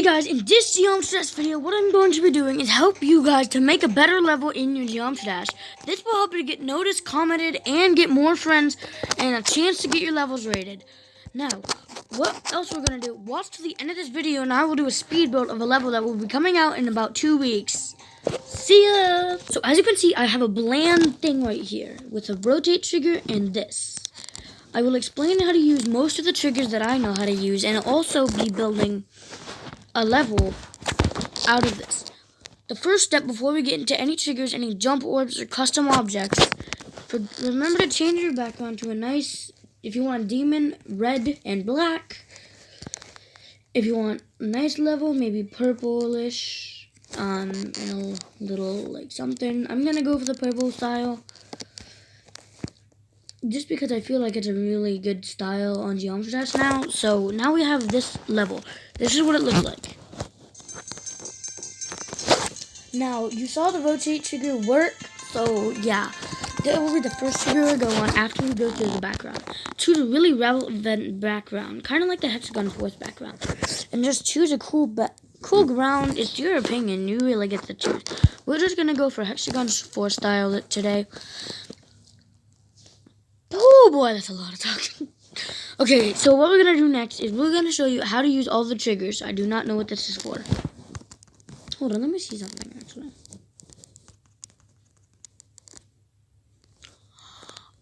guys, in this Geometry Dash video, what I'm going to be doing is help you guys to make a better level in your Geometry Dash. This will help you to get noticed, commented, and get more friends, and a chance to get your levels rated. Now, what else we're going to do? Watch to the end of this video, and I will do a speed build of a level that will be coming out in about 2 weeks. See ya! So as you can see, I have a bland thing right here with a rotate trigger and this. I will explain how to use most of the triggers that I know how to use, and also be building a level out of this. The first step before we get into any triggers, any jump orbs, or custom objects, remember to change your background to a nice, if you want a demon, red and black. If you want a nice level, maybe purplish, and a little like something. I'm gonna go for the purple style, just because I feel like it's a really good style on Geometry Dash now. So now we have this level. This is what it looks like. Now, you saw the rotate trigger work, so yeah. That will be the first trigger go on after we go through the background. Choose a really relevant background, kind of like the Hexagon Force background. And just choose a cool ground. It's your opinion, you really get to choose. We're just going to go for Hexagon Force style today. Oh boy, that's a lot of talking. Okay, so what we're going to do next is we're going to show you how to use all the triggers. I do not know what this is for. Hold on, let me see something actually.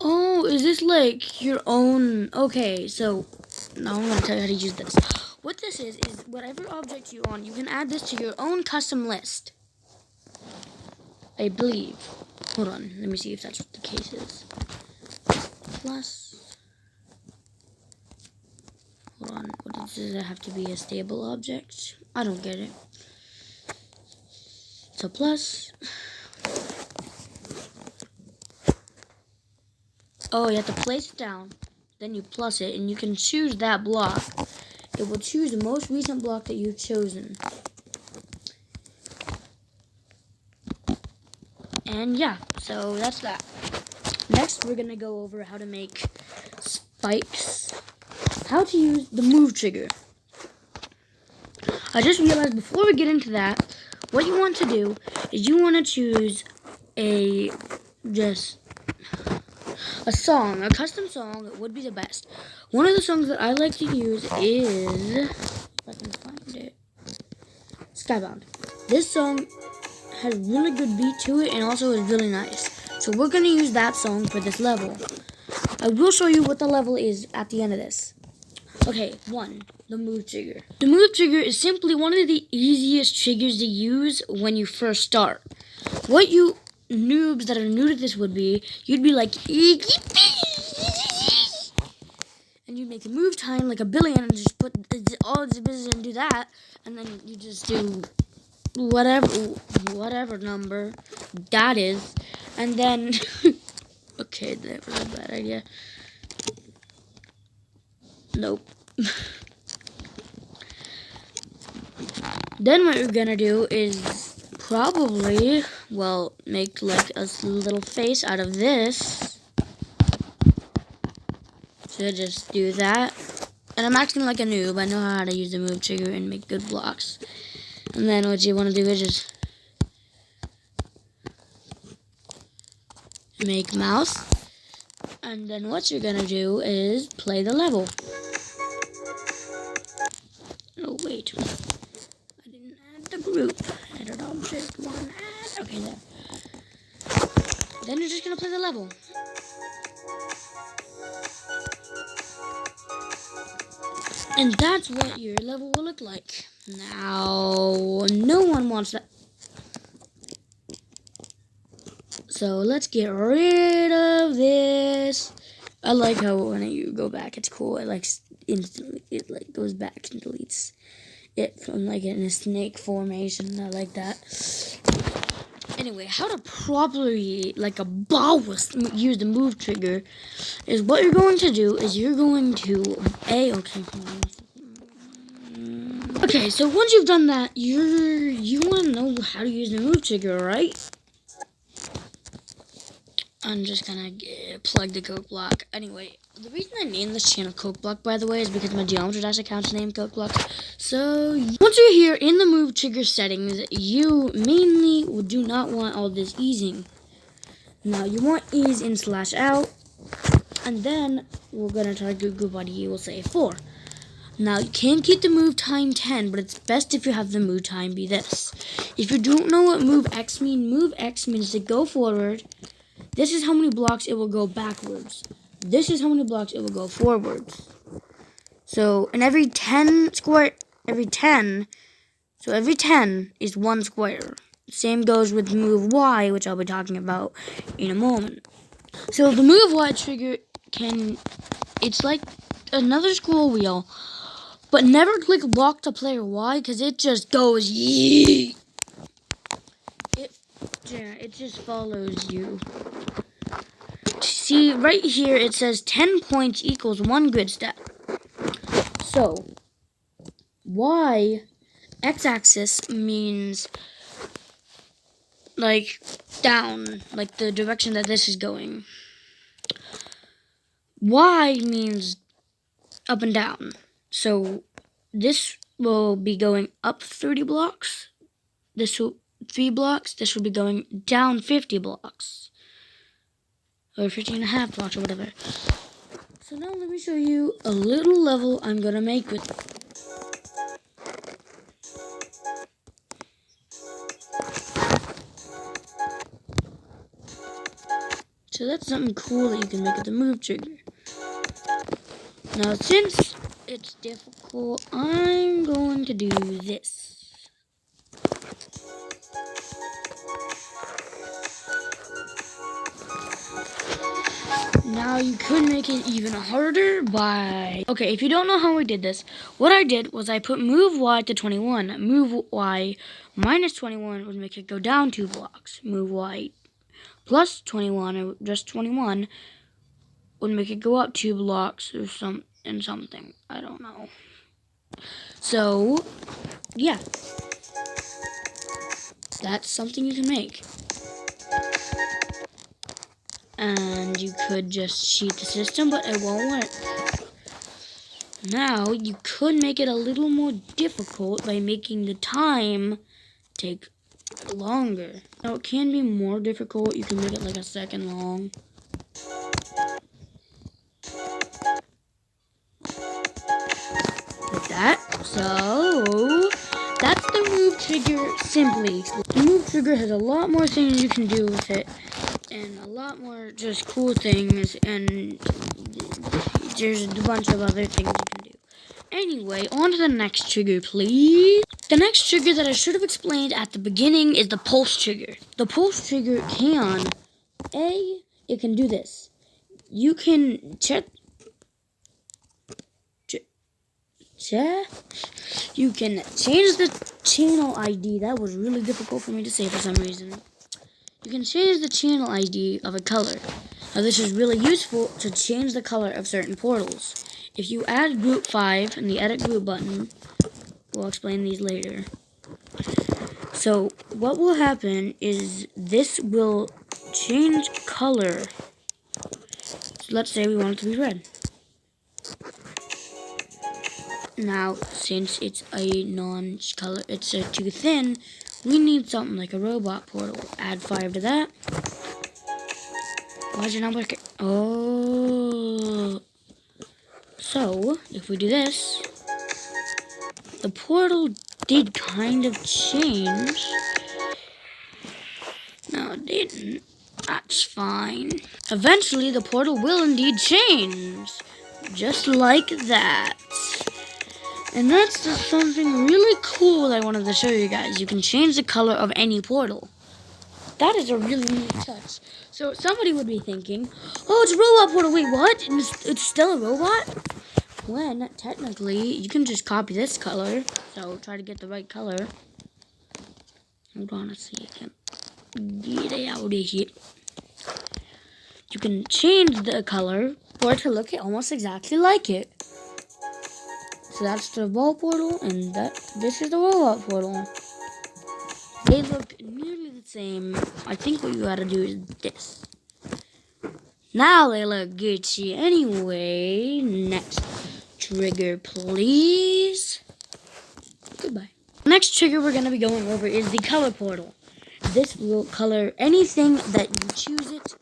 Oh, is this like your own? Okay, so now I'm going to tell you how to use this. What this is whatever object you want, you can add this to your own custom list. I believe. Hold on, let me see if that's what the case is. Plus, hold on, does it have to be a stable object? I don't get it. So plus, oh, you have to place it down, then you plus it, and you can choose that block. It will choose the most recent block that you've chosen. And yeah, so that's that. Next, we're going to go over how to make spikes. How to use the move trigger. I just realized before we get into that, what you want to do is you want to choose a song, a custom song would be the best. One of the songs that I like to use is, if I can find it, Skybound. This song has really good beat to it and also is really nice. So we're going to use that song for this level. I will show you what the level is at the end of this. Okay, 1, the move trigger. The move trigger is simply one of the easiest triggers to use when you first start. What you noobs that are new to this would be, you'd be like, and you'd make the move time like a billion and just put all the business and do that, and then you just do whatever number that is, and then, okay, that was a bad idea. Nope. Then what you're gonna do is probably, well, make like a little face out of this. So just do that. And I'm acting like a noob. I know how to use the move trigger and make good blocks. And then what you want to do is just make mouse. And then what you're gonna do is play the level. Oh wait, I didn't add the group. Edit object 1, add. Okay, there. Then you're just gonna play the level. And that's what your level will look like. Now, no one wants that. So let's get rid of this. I like how when you go back, it's cool. It like instantly, it like goes back and deletes it from like in a snake formation. I like that. Anyway, how to properly, like a boss, use the move trigger is what you're going to do is you're going to Okay, so once you've done that, you want to know how to use the move trigger, right? I'm just gonna plug the Coke Block. Anyway, the reason I named this channel Coke Block, by the way, is because my Geometry Dash account's named Coke Block. So, once you're here in the move trigger settings, you mainly do not want all this easing. Now, you want ease in / out, and then we're gonna target group ID, we'll say 4. Now, you can keep the move time 10, but it's best if you have the move time be this. If you don't know what move X means to go forward. This is how many blocks it will go backwards. This is how many blocks it will go forwards. So, in every 10 is 1 square. Same goes with move Y, which I'll be talking about in a moment. So, the move Y trigger it's like another scroll wheel, but never click block to player Y, because it just goes yeet. It just follows you. See, right here it says 10 points equals 1 grid step. So, Y, x-axis means like down, like the direction that this is going. Y means up and down. So, this will be going up 30 blocks. This will 3 blocks. This will be going down 50 blocks. Or 15.5 blocks or whatever. So now let me show you a little level I'm gonna make with it. So that's something cool that you can make with the move trigger. Now since it's difficult, I'm going to do this. Now you could make it even harder by... Okay, if you don't know how we did this, what I did was I put move Y to 21. Move Y minus 21 would make it go down 2 blocks. Move Y plus 21, or just 21, would make it go up 2 blocks or something. I don't know. So, yeah. That's something you can make. And you could just cheat the system, but it won't work. Now, you could make it a little more difficult by making the time take longer. Now, it can be more difficult. You can make it like a second long. Like that. So, that's the move trigger simply. The move trigger has a lot more things you can do with it. And a lot more just cool things, and there's a bunch of other things you can do. Anyway, on to the next trigger, please. The next trigger that I should have explained at the beginning is the pulse trigger. The pulse trigger it can do this. You can you can change the channel ID. That was really difficult for me to say for some reason. You can change the channel ID of a color. Now this is really useful to change the color of certain portals. If you add group 5 in the edit group button, we'll explain these later. So what will happen is this will change color. So let's say we want it to be red. Now since it's a non-color, it's too thin, we need something like a robot portal. Add 5 to that. Why is it not working? Oh. So, if we do this, the portal did kind of change. No, it didn't. That's fine. Eventually, the portal will indeed change. Just like that. And that's just something really cool I wanted to show you guys. You can change the color of any portal. That is a really neat touch. So somebody would be thinking, oh, it's a robot portal. Wait, what? It's still a robot? When, technically, you can just copy this color. So try to get the right color. Hold on a second. Get it out of here. You can change the color for it to look almost exactly like it. So that's the ball portal, and this is the robot portal. They look nearly the same. I think what you gotta do is this. Now they look Gucci anyway. Next trigger, please. Goodbye. Next trigger we're going to be going over is the color portal. This will color anything that you choose it.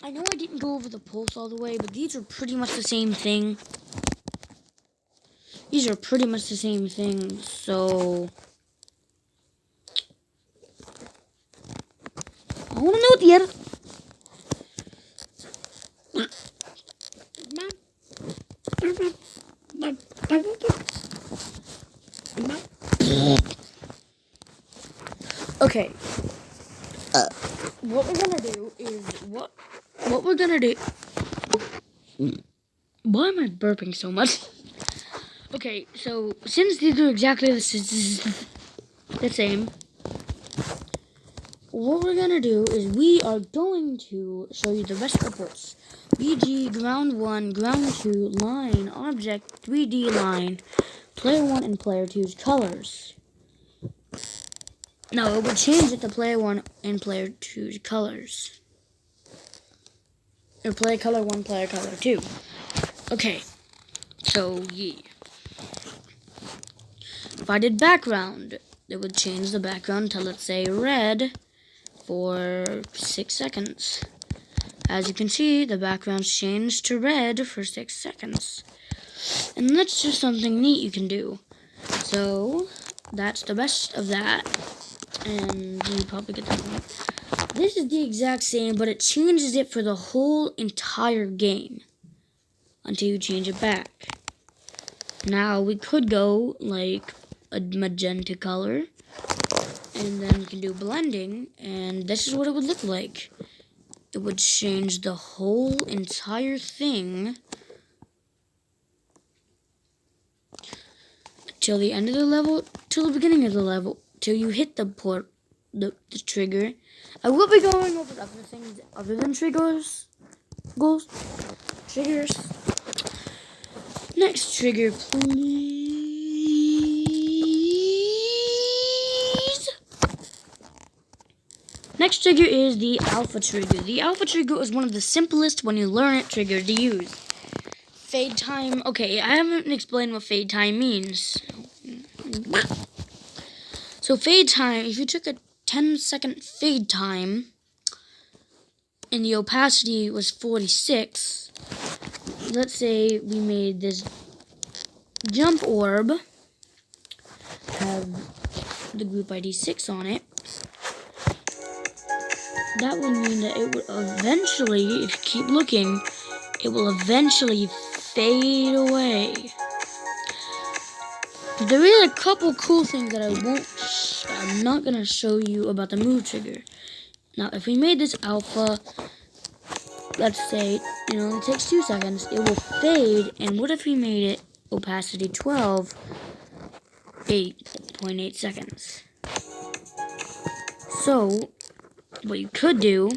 I know I didn't go over the pulse all the way, but these are pretty much the same thing. These are pretty much the same thing, so I want to know what the other. Okay. What we're gonna do is what we're gonna do. Why am I burping so much? Okay, so since these are exactly the same, what we're gonna do is we are going to show you the rest of the pulse. BG, ground 1, ground 2, line, object, 3D line, player 1 and player 2's colors. No, it would change it to player 1 and player 2's colors. Or player color 1, player color 2. Okay, so yeah. If I did background, it would change the background to, let's say, red for 6 seconds. As you can see, the background's changed to red for 6 seconds. And that's just something neat you can do. So, that's the best of that. And you probably get that one. This is the exact same, but it changes it for the whole entire game. Until you change it back. Now, we could go, like, a magenta color. And then we can do blending. And this is what it would look like. It would change the whole entire thing till the end of the level, till the beginning of the level, till you hit the trigger. I will be going over other things other than triggers. Next trigger, please. Next trigger is the alpha trigger. The alpha trigger is one of the simplest when you learn it triggers to use. Fade time. Okay, I haven't explained what fade time means. So fade time, if you took a 10-second fade time and the opacity was 46, let's say we made this jump orb have the group ID 6 on it. That would mean that it would eventually, if you keep looking, it will eventually fade away. There is a couple cool things that I'm not going to show you about the move trigger. Now, if we made this alpha, let's say, it only takes 2 seconds, it will fade, and what if we made it opacity 12, 8.8 seconds? So, what you could do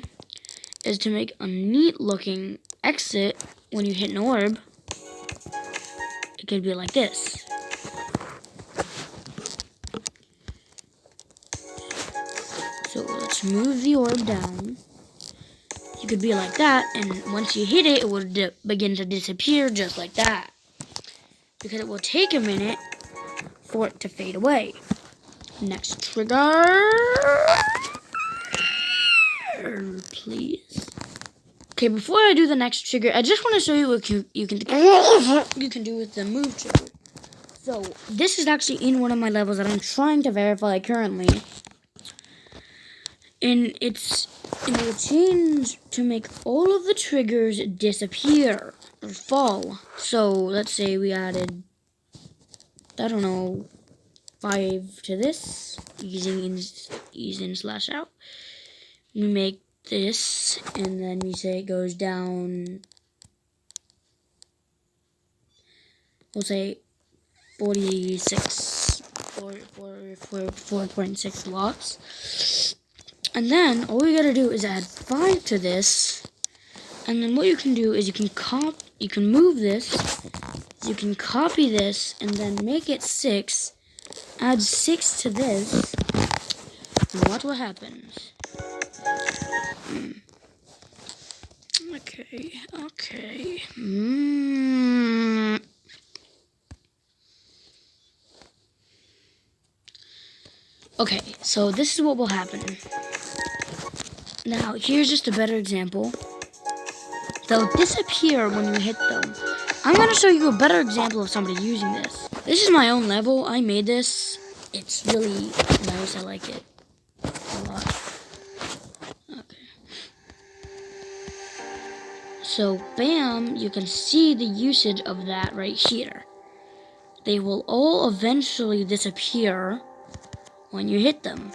is to make a neat looking exit when you hit an orb. It could be like this. So let's move the orb down. You could be like that, and once you hit it, it will begin to disappear just like that. Because it will take a minute for it to fade away. Next trigger, please. Okay, before I do the next trigger, I just want to show you what you can do with the move trigger. So, this is actually in one of my levels that I'm trying to verify currently. And it will change to make all of the triggers disappear or fall. So, let's say we added, I don't know, 5 to this, using ease in slash out. We make this, and then we say it goes down, we'll say 4.6 blocks. And then all we gotta do is add 5 to this, and then what you can do is you can move this, you can copy this, and then make it 6, add 6 to this, and watch what happens. Okay. Okay, so this is what will happen. Now, here's just a better example. They'll disappear when you hit them. I'm going to show you a better example of somebody using this. This is my own level. I made this. It's really nice. I like it a lot. Okay. So, bam, you can see the usage of that right here. They will all eventually disappear when you hit them.